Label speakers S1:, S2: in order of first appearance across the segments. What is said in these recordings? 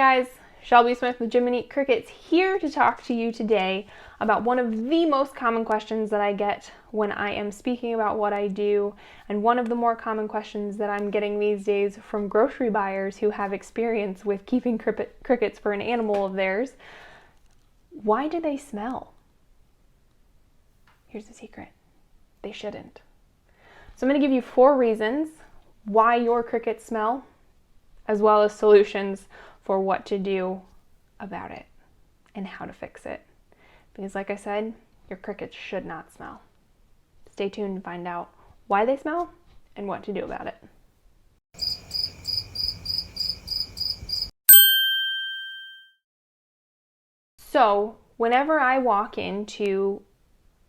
S1: Guys, Shelby Smith with Jiminy Crickets here to talk to you today about one of the most common questions that I get when I am speaking about what I do, and one of the more common questions that I'm getting these days from grocery buyers who have experience with keeping crickets for an animal of theirs. Why do they smell? Here's the secret. They shouldn't. So I'm going to give you 4 reasons why your crickets smell, as well as solutions for what to do about it and how to fix it. Because like I said, your crickets should not smell. Stay tuned to find out why they smell and what to do about it. So whenever I walk into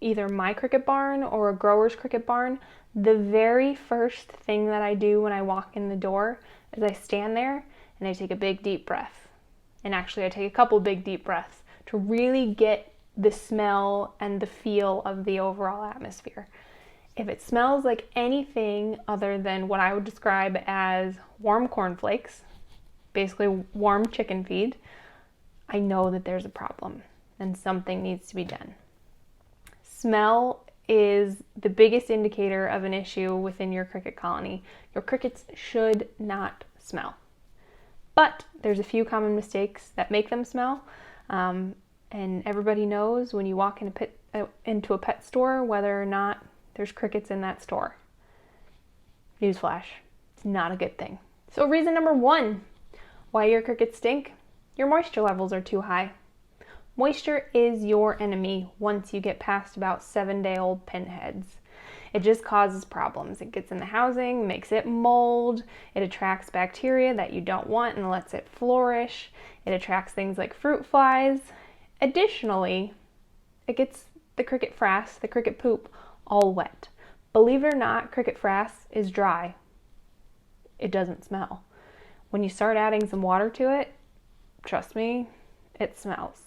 S1: either my cricket barn or a grower's cricket barn, the very first thing that I do when I walk in the door is I stand there and I take a big deep breath. And actually I take a couple big deep breaths to really get the smell and the feel of the overall atmosphere. If it smells like anything other than what I would describe as warm cornflakes, basically warm chicken feed, I know that there's a problem and something needs to be done. Smell is the biggest indicator of an issue within your cricket colony. Your crickets should not smell. But there's a few common mistakes that make them smell. And everybody knows when you walk into a pet store whether or not there's crickets in that store. Newsflash, it's not a good thing. So reason number 1 why your crickets stink: your moisture levels are too high. Moisture is your enemy once you get past about 7-day-old pinheads. It just causes problems. It gets in the housing, makes it mold, it attracts bacteria that you don't want and lets it flourish. It attracts things like fruit flies. Additionally, it gets the cricket frass, the cricket poop, all wet. Believe it or not, cricket frass is dry. It doesn't smell. When you start adding some water to it, trust me, it smells.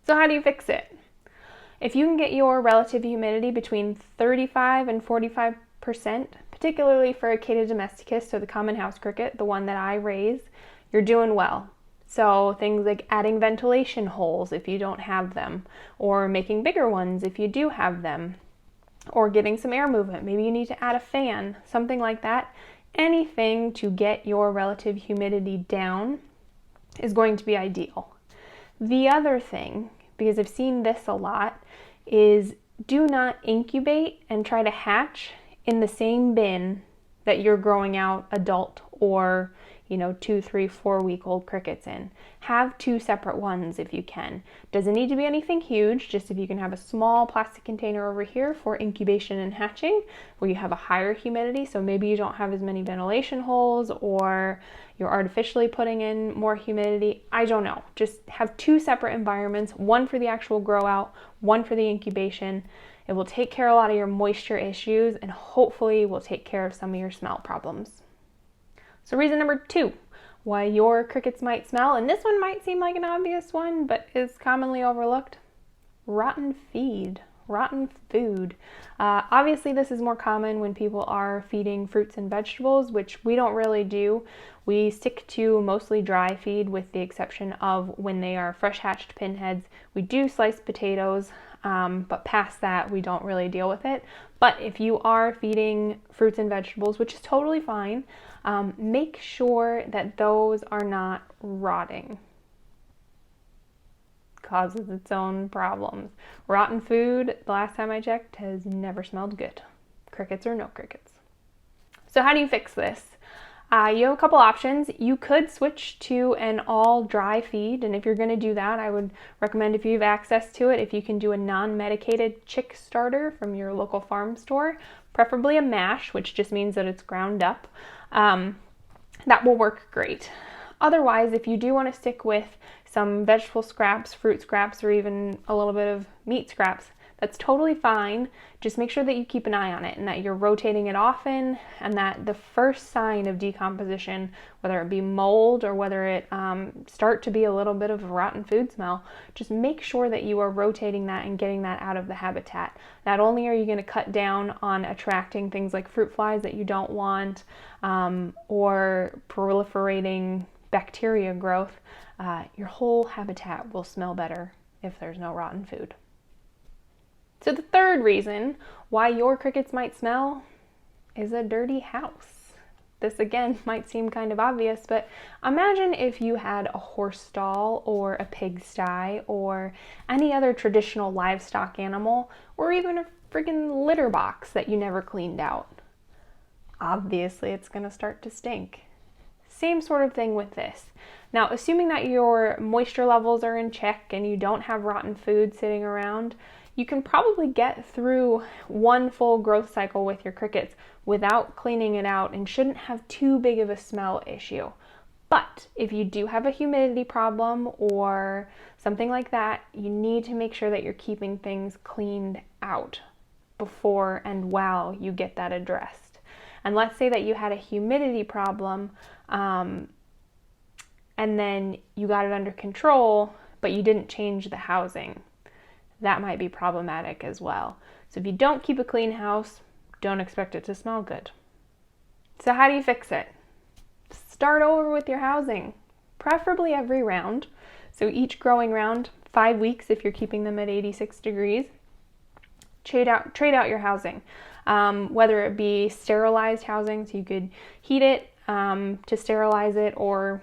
S1: So how do you fix it? If you can get your relative humidity between 35 and 45%, particularly for Acadia domesticus, so the common house cricket, the one that I raise, you're doing well. So things like adding ventilation holes if you don't have them, or making bigger ones if you do have them, or getting some air movement. Maybe you need to add a fan, something like that. Anything to get your relative humidity down is going to be ideal. The other thing, because I've seen this a lot, is do not incubate and try to hatch in the same bin that you're growing out adult or 2, 3, 4 week old crickets in. Have 2 separate ones if you can. Doesn't need to be anything huge, just if you can have a small plastic container over here for incubation and hatching where you have a higher humidity, so maybe you don't have as many ventilation holes or you're artificially putting in more humidity. I don't know. Just have 2 separate environments, one for the actual grow out, one for the incubation. It will take care of a lot of your moisture issues and hopefully will take care of some of your smell problems. So reason number 2 why your crickets might smell, and this one might seem like an obvious one, but is commonly overlooked: rotten feed, rotten food. Obviously this is more common when people are feeding fruits and vegetables, which we don't really do. We stick to mostly dry feed with the exception of when they are fresh hatched pinheads. We do sliced potatoes, but past that we don't really deal with it. But if you are feeding fruits and vegetables, which is totally fine, make sure that those are not rotting. Causes its own problems. Rotten food, the last time I checked, has never smelled good. Crickets or no crickets. So how do you fix this? You have a couple options. You could switch to an all dry feed, and if you're going to do that, I would recommend, if you have access to it, if you can do a non-medicated chick starter from your local farm store, preferably a mash, which just means that it's ground up. That will work great. Otherwise, if you do want to stick with some vegetable scraps, fruit scraps, or even a little bit of meat scraps, that's totally fine. Just make sure that you keep an eye on it and that you're rotating it often, and that the first sign of decomposition, whether it be mold or whether it start to be a little bit of a rotten food smell, just make sure that you are rotating that and getting that out of the habitat. Not only are you going to cut down on attracting things like fruit flies that you don't want, or proliferating bacteria growth, your whole habitat will smell better if there's no rotten food. So the third reason why your crickets might smell is a dirty house. This again might seem kind of obvious, but imagine if you had a horse stall or a pigsty or any other traditional livestock animal, or even a friggin' litter box that you never cleaned out. Obviously, it's going to start to stink. Same sort of thing with this. Now, assuming that your moisture levels are in check and you don't have rotten food sitting around, you can probably get through one full growth cycle with your crickets without cleaning it out and shouldn't have too big of a smell issue. But if you do have a humidity problem or something like that, you need to make sure that you're keeping things cleaned out before and while you get that addressed. And let's say that you had a humidity problem and then you got it under control, but you didn't change the housing. That might be problematic as well. So if you don't keep a clean house, don't expect it to smell good. So how do you fix it? Start over with your housing, preferably every round. So each growing round, 5 weeks if you're keeping them at 86 degrees. Trade out your housing, whether it be sterilized housing, so you could heat it to sterilize it, or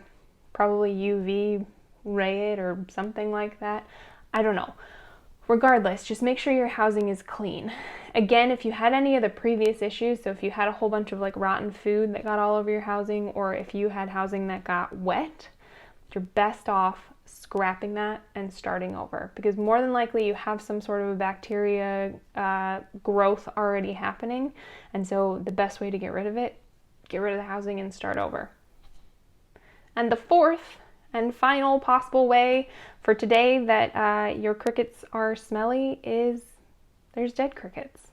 S1: probably UV ray it or something like that. I don't know. Regardless, just make sure your housing is clean. Again, if you had any of the previous issues, so if you had a whole bunch of like rotten food that got all over your housing, or if you had housing that got wet, you're best off scrapping that and starting over, because more than likely you have some sort of a bacteria growth already happening, and so the best way to get rid of it, get rid of the housing and start over. And the fourth and final possible way for today that your crickets are smelly is there's dead crickets.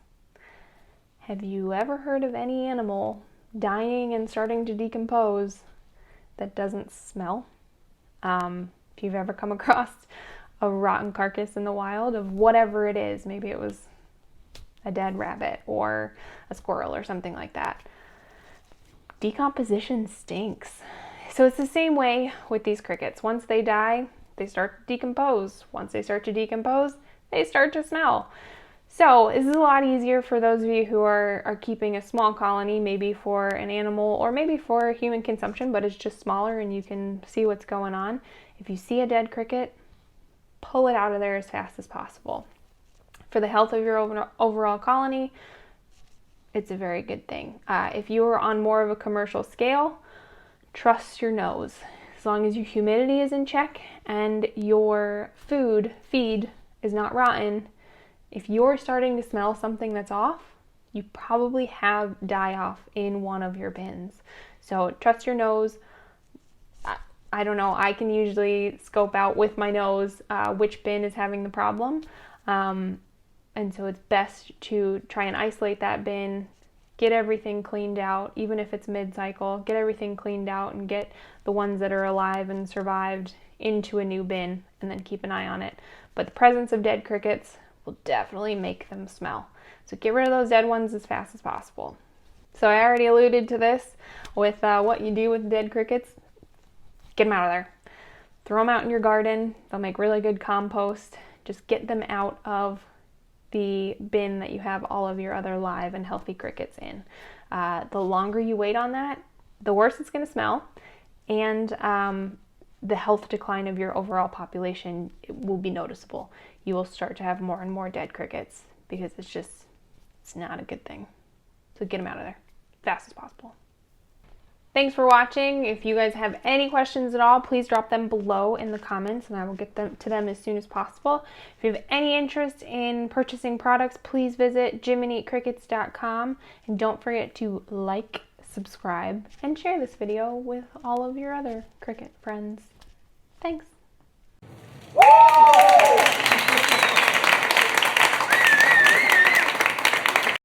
S1: Have you ever heard of any animal dying and starting to decompose that doesn't smell? If you've ever come across a rotten carcass in the wild of whatever it is, maybe it was a dead rabbit or a squirrel or something like that. Decomposition stinks. So it's the same way with these crickets. Once they die, they start to decompose. Once they start to decompose, they start to smell. So this is a lot easier for those of you who are keeping a small colony, maybe for an animal or maybe for human consumption, but it's just smaller and you can see what's going on. If you see a dead cricket, pull it out of there as fast as possible. For the health of your overall colony, it's a very good thing. If you are on more of a commercial scale, trust your nose. As long as your humidity is in check and your feed is not rotten, if you're starting to smell something that's off, you probably have die-off in one of your bins. So trust your nose. I don't know, I can usually scope out with my nose which bin is having the problem. And so it's best to try and isolate that bin, get everything cleaned out, even if it's mid-cycle, get everything cleaned out and get the ones that are alive and survived into a new bin, and then keep an eye on it. But the presence of dead crickets will definitely make them smell. So get rid of those dead ones as fast as possible. So I already alluded to this with what you do with dead crickets. Get them out of there. Throw them out in your garden. They'll make really good compost. Just get them out of the bin that you have all of your other live and healthy crickets in. The longer you wait on that, the worse it's going to smell, and the health decline of your overall population will be noticeable. You will start to have more and more dead crickets because it's not a good thing. So get them out of there as fast as possible. Thanks for watching. If you guys have any questions at all, please drop them below in the comments and I will get them to them as soon as possible. If you have any interest in purchasing products, please visit jimandeatcrickets.com, and don't forget to like, subscribe, and share this video with all of your other cricket friends. Thanks.